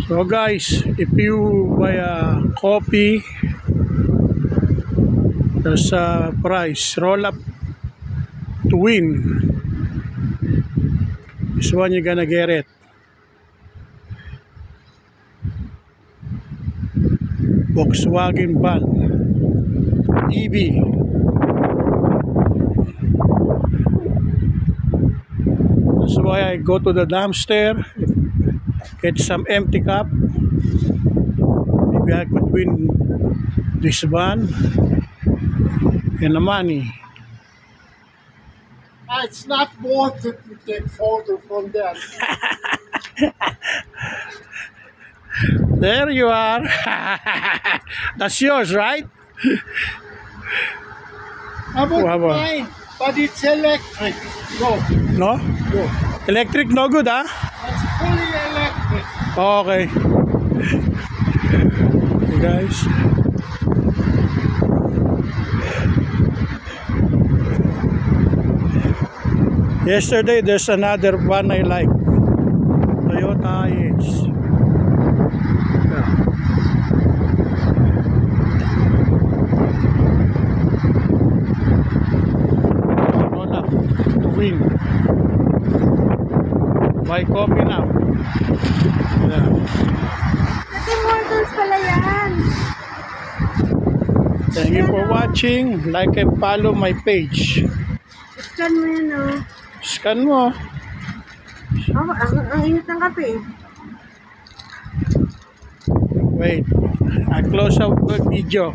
So guys, if you buy a coffee, there's a prize, roll up to win. This one you're gonna get it. Volkswagen van EV. That's why I go to the dumpster, get some empty cup. Maybe I could win this van and the money. It's not worth it to take photo from them. There you are. That's yours, right? I would mine, but it's electric. No, No? no. Electric no good, huh? It's fully electric. Okay. Hey guys. Yesterday there's another one I like. Toyota IH. Roll up to win. Buy coffee now. Yeah. Tim Hortons pala yan. Thank you for watching. Like and follow my page. Scan mo yun, oh. Scan mo. Oh, ang init ng kape. Wait. I close out the video.